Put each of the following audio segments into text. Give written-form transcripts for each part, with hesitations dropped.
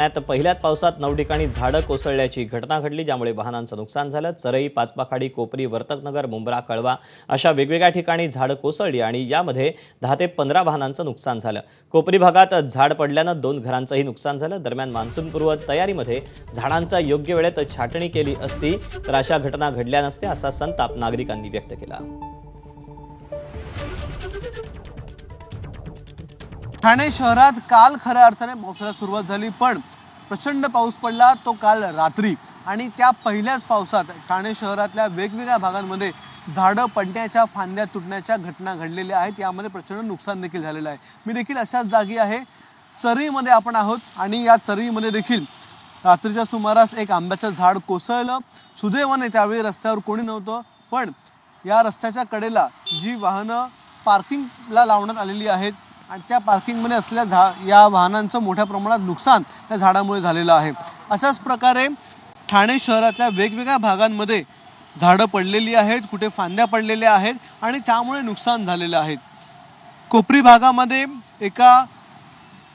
त्यात पहिल्याच पावसात 9 ठिकाणी झाडं कोसळल्याची घटना घडली, ज्यामुळे वाहनांचं नुकसान झालं। चरई, पाचपाखाडी, कोपरी, वर्तकनगर, मुंब्रा, कळवा अशा वेगवेगळ्या ठिकाणी झाडं कोसळली आणि यामध्ये 10 ते 15 वाहनांचं नुकसान झालं। कोपरी भागात झाड पडल्यानं 2 घरांचंही नुकसान झालं। दरम्यान मान्सूनपूर्व तयारीमध्ये झाडांचा योग्य वेळेत छाटणी केली असती तर अशा घटना घडल्या नसत्या, असा संताप नागरिकांनी व्यक्त केला। ठाणे शहरात काल खऱ्या अर्थाने पावसाला सुरुवात झाली, पण प्रचंड पाऊस पडला तो काल रात्री आणि त्या पहिल्याच पावसात ठाणे शहरातल्या वेगवेगळ्या भागांमध्ये झाडं पडण्याच्या, फांद्या तुटण्याच्या घटना घडलेल्या आहेत। यामध्ये प्रचंड नुकसान देखील झालेलं आहे। मी देखील अशाच जागी आहे, चरीमध्ये आपण आहोत आणि या चरीमध्ये देखील रात्रीच्या सुमारास एक आंब्याचं झाड कोसळलं। सुदैवाने त्यावेळी रस्त्यावर कोणी नव्हतं, पण या रस्त्याच्या कडेला जी वाहनं पार्किंगला लावण्यात आलेली आहेत आणि त्या पार्किंगमध्ये असलेल्या या वाहनांचं मोठ्या प्रमाणात नुकसान या झाडामुळे झालेलं आहे। अशाच प्रकारे ठाणे शहरातल्या वेगवेगळ्या भागांमध्ये झाडं पडलेली आहेत, कुठे फांद्या पडलेल्या आहेत आणि त्यामुळे नुकसान झालेलं आहे। कोपरी भागामध्ये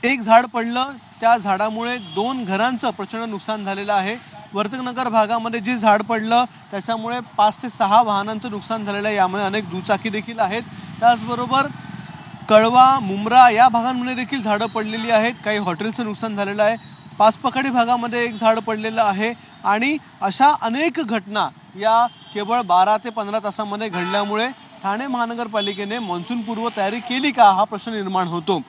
एक झाड पडलं, त्या झाडामुळे 2 घरांचं प्रचंड नुकसान झालेलं आहे। वर्तकनगर भागामध्ये जे झाड पडलं त्याच्यामुळे 5 ते 6 वाहनांचं नुकसान झालेलं आहे, यामध्ये अनेक दुचाकी देखील आहेत। त्याचबरोबर कळवा, मुंब्रा या भागांमध्ये देखील झाडं पडलेली आहेत, काही हॉटेलचं नुकसान झालेलं आहे। पाचपाखाडी भागामध्ये एक झाड पडलेलं आहे आणि अशा अनेक घटना या केवळ 12 ते 15 तासांमध्ये घडल्यामुळे ठाणे महानगरपालिकेने मान्सूनपूर्व तयारी केली का हा प्रश्न निर्माण होतो।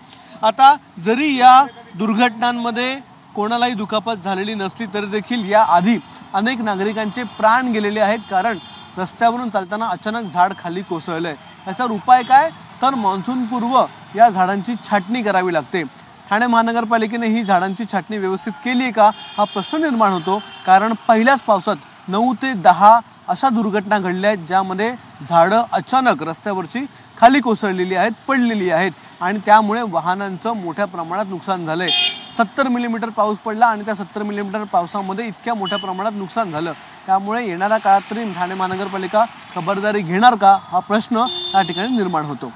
आता जरी या दुर्घटनांमध्ये कोणालाही दुखापत झालेली नसली तरी देखील या आधी अनेक नागरिकांचे प्राण गेलेले आहेत, कारण रस्त्यावरून चालताना अचानक झाड खाली कोसळलंय। याचा उपाय काय, तर मान्सूनपूर्व या झाडांची छाटणी करावी लागते। ठाणे महानगरपालिकेने ही झाडांची छाटणी व्यवस्थित केली का हा प्रश्न निर्माण होतो, कारण पहिल्याच पावसात 9 ते 10 अशा दुर्घटना घडल्या आहेत, ज्यामध्ये झाडं अचानक रस्त्यावरची खाली कोसळलेली आहेत, पडलेली आहेत आणि त्यामुळे वाहनांचं मोठ्या प्रमाणात नुकसान झालंय। 70 मिलीमीटर पाऊस पडला आणि त्या 70 मिलीमीटर पावसामध्ये इतक्या मोठ्या प्रमाणात नुकसान झालं, त्यामुळे येणाऱ्या काळात तरी ठाणे महानगरपालिका खबरदारी घेणार का हा प्रश्न या ठिकाणी निर्माण होतो।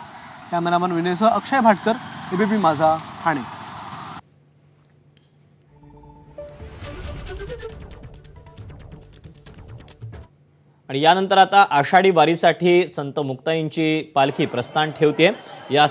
कॅमेरामन विनयसह अक्षय भाटकर, एबीपी माझा, ठाणे। आणि यानंतर आता आषाढी वारीसाठी संत मुक्ताईंची पालखी प्रस्थान ठेवते। या